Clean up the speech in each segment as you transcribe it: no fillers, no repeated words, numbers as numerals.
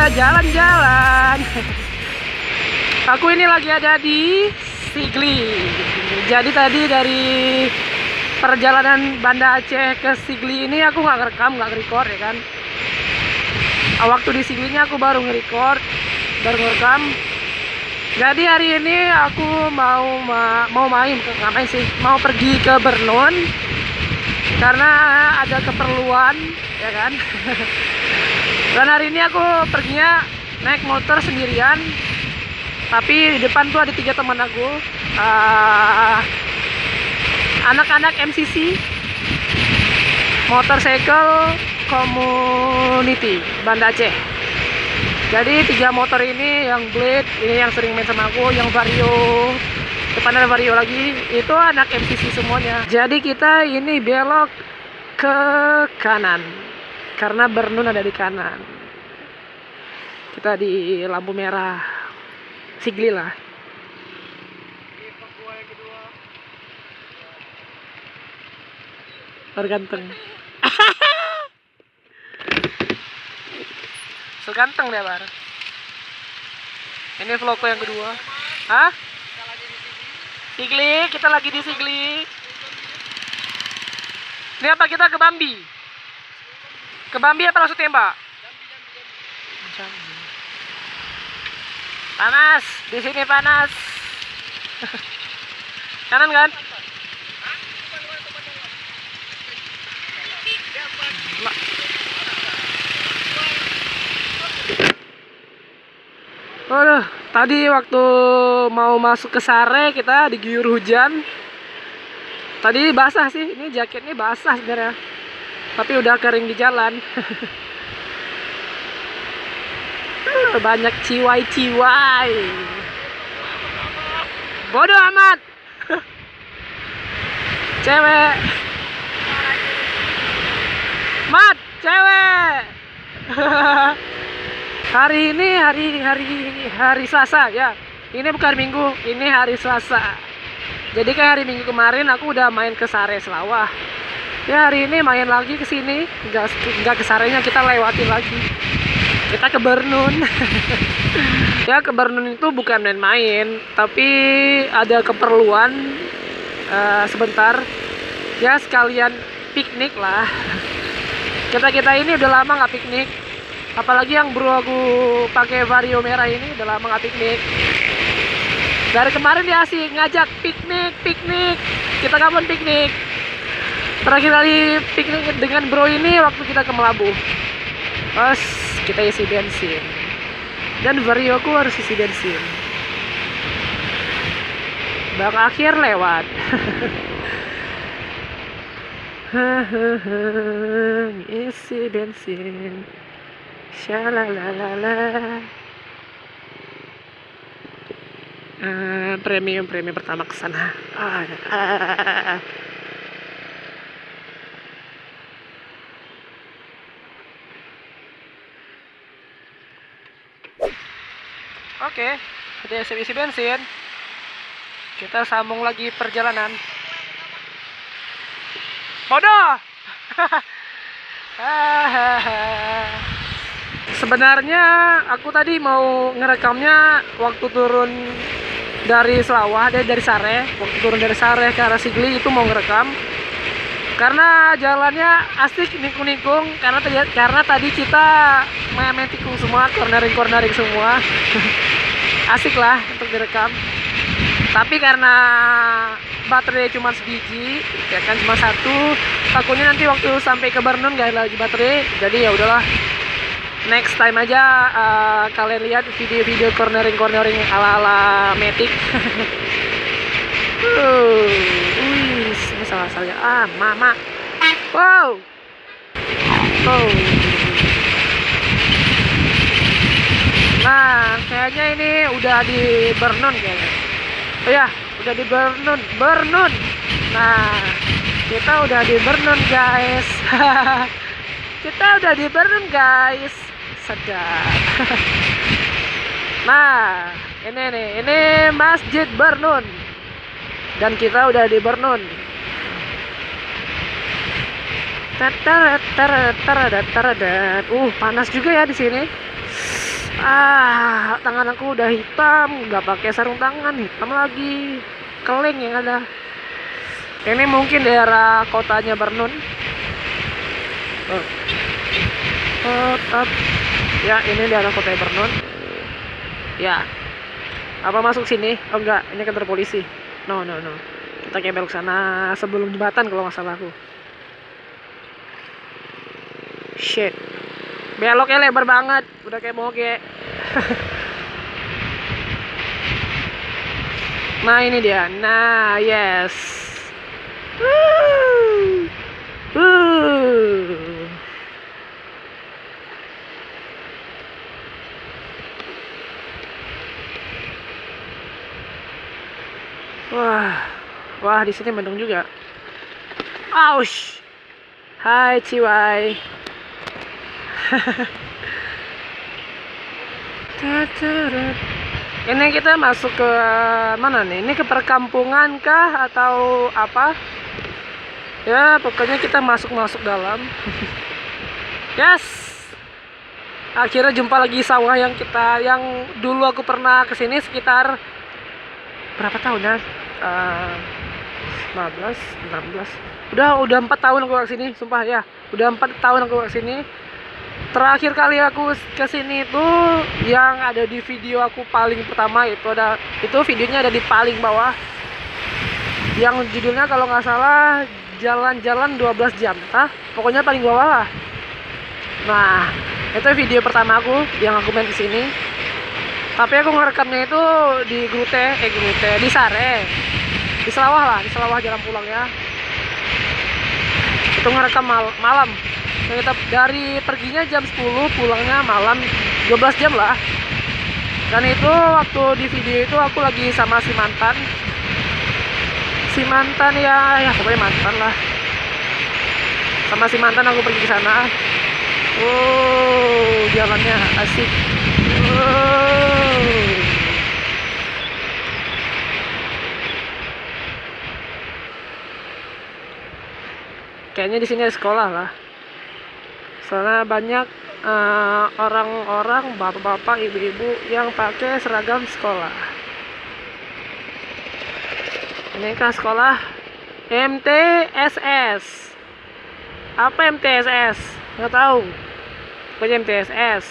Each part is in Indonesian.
kita jalan-jalan. Aku ini lagi ada di Sigli. Jadi tadi dari perjalanan Banda Aceh ke Sigli ini aku nggak nge-record ya kan. Waktu di Siglinya aku baru nge-record, baru ngerekam. Jadi hari ini aku mau ngapain sih? Mau pergi ke Bernun karena ada keperluan, ya kan. Dan hari ini aku perginya naik motor sendirian. Tapi di depan tuh ada 3 teman aku, anak-anak MCC, Motorcycle Community Banda Aceh. Jadi 3 motor ini, yang Blade, ini yang sering main sama aku, yang Vario, depan ada Vario lagi, itu anak MCC semuanya. Jadi kita ini belok ke kanan, karena Bernun ada di kanan. Kita di lampu merah Sigli lah. Terganteng. Seganteng deh Bar. Ini vlogku yang kedua. Hah? Sigli, kita lagi di Sigli. Ini apa, kita ke Bambi? Ke Bambi apa langsung tembak? Jambi. Panas, di sini panas. Kanan kan? Waduh, tadi waktu mau masuk ke Sare kita diguyur hujan. Tadi basah sih, ini jaketnya basah sebenarnya. Tapi udah kering di jalan. Banyak ciwai-ciwai. Bodoh amat. Cewek. Mat, cewek. Hari ini hari Selasa ya. Ini bukan Minggu, ini hari Selasa. Jadi kayak hari Minggu kemarin aku udah main ke Sare Selawah. Ya hari ini main lagi ke sini, enggak ke Sarenya, kita lewatin lagi. Kita ke Bernun. Ya ke Bernun itu bukan main-main, tapi ada keperluan sebentar. Ya sekalian piknik lah. Kita ini udah lama nggak piknik. Apalagi yang bro aku pakai Vario merah ini udah lama nggak piknik. Dari kemarin dia asik ngajak piknik. Kita kapan piknik? Terakhir kali piknik dengan bro ini waktu kita ke Melabuh. Pas kita isi bensin. Dan Vario aku harus isi bensin. Bak akhir lewat. Isi bensin. Shalalala. Premium pertama ke sana. Oke, udah isi bensin. Kita sambung lagi perjalanan. Bodoh. Sebenarnya aku tadi mau ngerekamnya waktu turun dari Selawah, dari Sare. Waktu turun dari Sare ke arah Sigli itu mau ngerekam. Karena jalannya asik, nikung-nikung. Karena tadi kita main tikung semua, cornering semua. Asik lah untuk direkam. Tapi karena baterai cuma sebiji, ya kan, cuma 1. Takutnya nanti waktu sampai ke Bernun gak ada lagi baterai. Jadi ya udahlah. Next time aja kalian lihat video-video cornering ala-ala Matic. Ini salah saya. Mama. Wow. Oh. Nah, kayaknya ini udah di Bernun kayaknya. Oh ya, udah di Bernun. Nah, kita udah di Bernun guys. Kita udah di Bernun guys. Sedap. Nah, ini Masjid Bernun. Dan kita udah di Bernun. Panas juga ya di sini. Tangan aku udah hitam, nggak pakai sarung tangan, hitam lagi, keling yang ada. Ini mungkin daerah kotanya Bernun. Ya, ini daerah kota Bernun. Ya, apa masuk sini? Oh enggak, ini kantor polisi. No. Kita kayak belok sana sebelum jembatan kalau nggak salah aku. Shit. Beloknya lebar banget, udah kayak moge. Nah ini dia, nah yes. Wah di sini mendung juga. Aush. Hai Ciwai. Ini kita masuk ke mana nih? Ini ke perkampungan kah atau apa? Ya, pokoknya kita masuk dalam. Yes. Akhirnya jumpa lagi sawah yang dulu aku pernah kesini sekitar berapa tahun ya? 15, 16. Udah 4 tahun aku kesini, sumpah ya. Udah 4 tahun aku kesini. Terakhir kali aku kesini itu yang ada di video aku paling pertama itu videonya ada di paling bawah. Yang judulnya kalau nggak salah jalan-jalan 12 jam, pokoknya paling bawah lah. Nah, itu video pertama aku yang aku main kesini. Tapi aku ngerekamnya itu di di Sare, di Selawah jalan pulang ya. Itu ngerekam malam. Kita dari perginya jam 10, pulangnya malam 12 jam lah. Dan itu waktu di video itu aku lagi sama si mantan ya pokoknya mantan lah. Sama si mantan aku pergi ke sana. Jalannya asik. Kayaknya di sini ada sekolah lah. Soalnya banyak orang-orang, bapak-bapak, ibu-ibu yang pakai seragam sekolah. Ini kan sekolah MTSS. Apa MTSS? Nggak tahu. Pokoknya MTSS.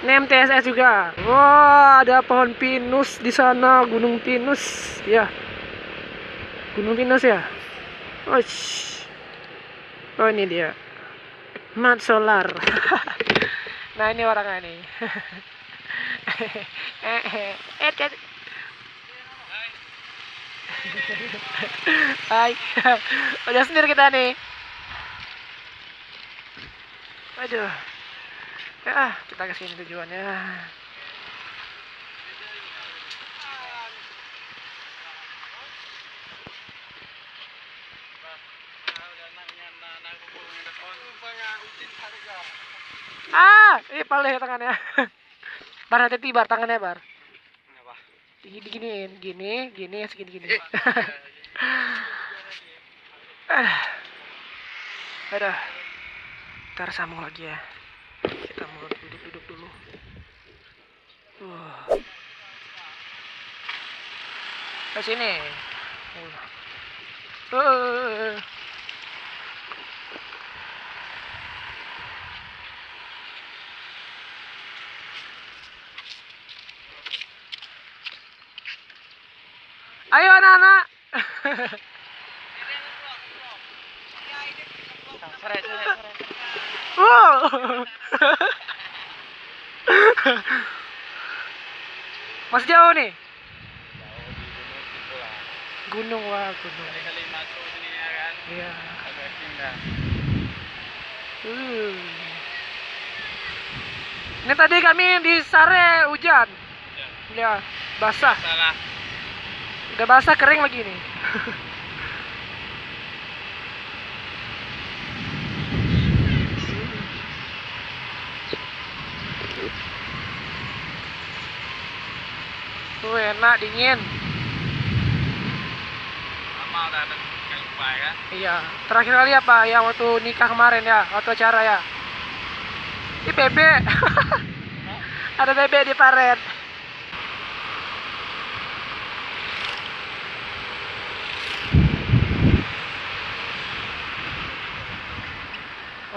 Ini MTSS juga. Wah, ada pohon pinus di sana, Gunung Pinus. Ya. Gunung Pinus ya. Oh, ini dia. Mat solar. Nah, ini orangnya nih. Hai. Udah sendiri kita nih. Aduh. Ya, kita kesini tujuannya. Paling tangannya. Bar hati-hati bar tangannya bar. Gini segini. Aduh. Ntar sambung lagi ya. Kita mau duduk dulu. Ke sini. Ayo anak-anak. Masih jauh nih. Gunung. Kali masuk sini ya kan. Iya. Agak tinggal. Ini tadi kami di Sare hujan. Ya, basah. Salah. Udah basah kering lagi nih. Enak dingin. Lama udah ada kali lupa ya. Iya. Terakhir kali apa? Yang waktu nikah kemarin ya, waktu acara ya. Ini PB. Ada bebek di paret.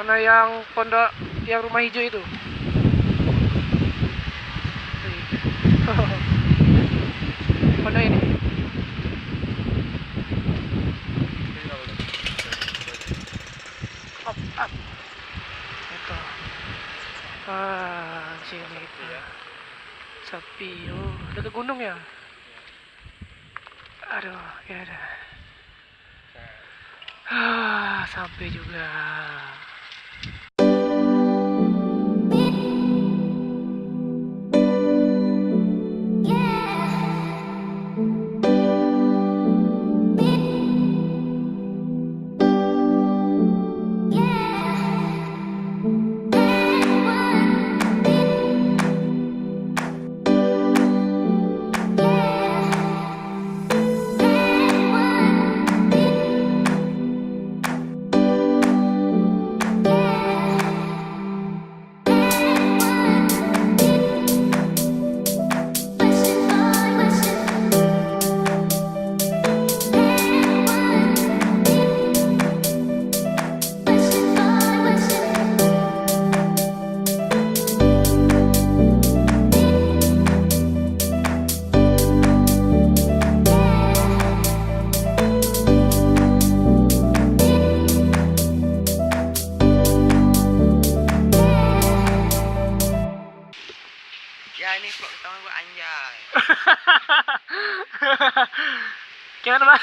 Mana yang pondok, yang rumah hijau itu? Pondok ini. Up, up. Itu. Sini itu ya. Sepi. Oh, dekat gunung ya? Aduh, ya ada. Sampai juga. Ya ini vlog pertama gue anjay. Gimana, Bar?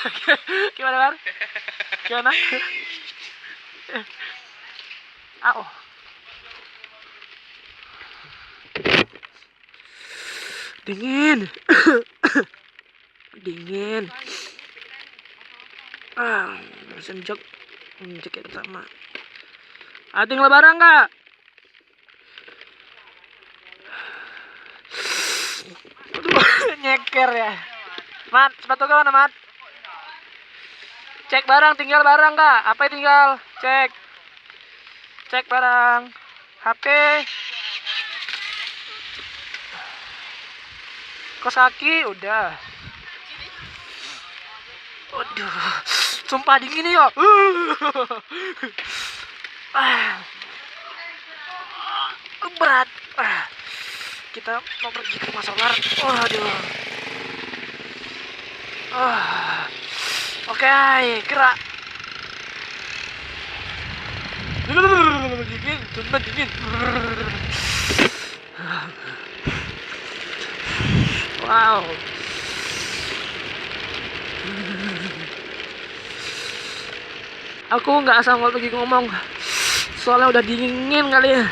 Gimana, Bar? Gimana? Oh. Dingin. Dingin. Senjok. Jaket sama. Ada yang lebaran nggak? Nyeker ya. Mat, sepatu kau mana, Mat? Cek barang, tinggal barang nggak? Apa yang tinggal? Cek. Cek barang. HP. Kos kaki udah. Aduh, sumpah dingin nih yo. Berat. Kita mau pergi ke rumah solar. Aduh. Oke, gerak. Dingin, sumpah dingin. Wow. Aku nggak asal lagi ngomong, soalnya udah dingin kali ya.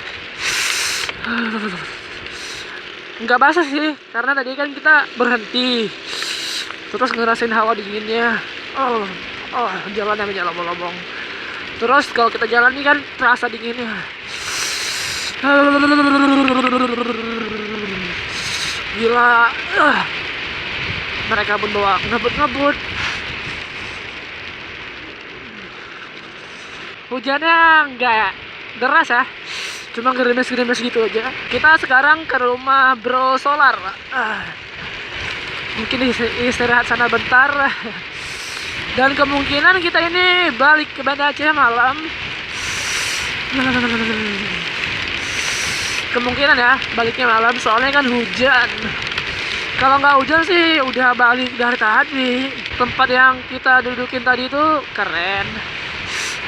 Nggak basah sih, karena tadi kan kita berhenti, terus ngerasain hawa dinginnya. Jalan namanya lobong-lobong. Terus kalau kita jalan nih kan terasa dinginnya. Gila. Mereka pun bawa ngebut-ngebut. Hujannya enggak deras ya, cuma gerimis-gerimis gitu aja. Kita sekarang ke rumah Bro Solar. Mungkin istirahat sana bentar. Dan kemungkinan kita ini balik ke Banda Aceh malam. Kemungkinan ya baliknya malam, soalnya kan hujan. Kalau nggak hujan sih udah balik dari tadi. Tempat yang kita dudukin tadi itu keren,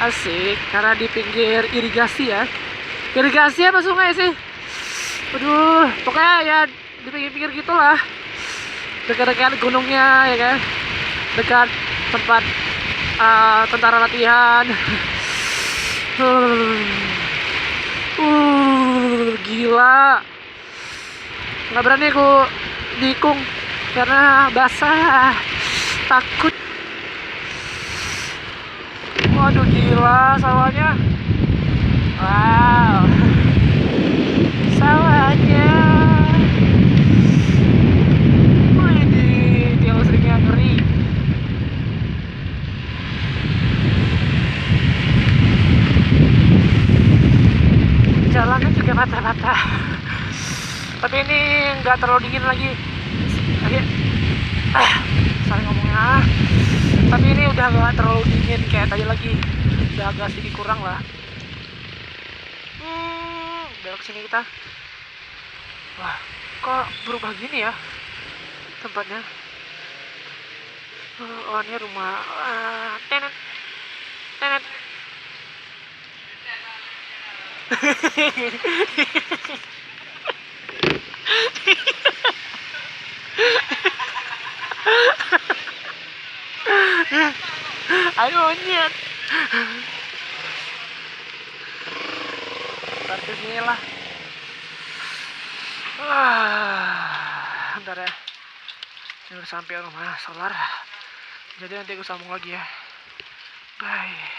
asik, karena di pinggir irigasi ya. Irigasi apa sungai sih? Aduh, pokoknya ya di pinggir-pinggir gitulah. Dekat-dekat gunungnya ya kan. Dekat tempat tentara latihan. Gila. Nggak berani aku nikung karena basah. Takut. Waduh, gila sawahnya. Wow. Sawahnya. Wih, dia listriknya ngeri. Jalannya juga patah-patah. Tapi ini nggak terlalu dingin lagi. Akhir, saling ngomongnya. Tapi ini udah nggak terlalu dingin kayak tadi lagi. Udah agak sedikit kurang lah. Belok sini kita. Wah, kok berubah gini ya tempatnya? Oh, ini rumah. Tenet, tenet. Aduh, monyet. Berarti sini lah. Bentar ya. Ini udah sampai rumah solar. Jadi nanti aku sambung lagi ya. Bye.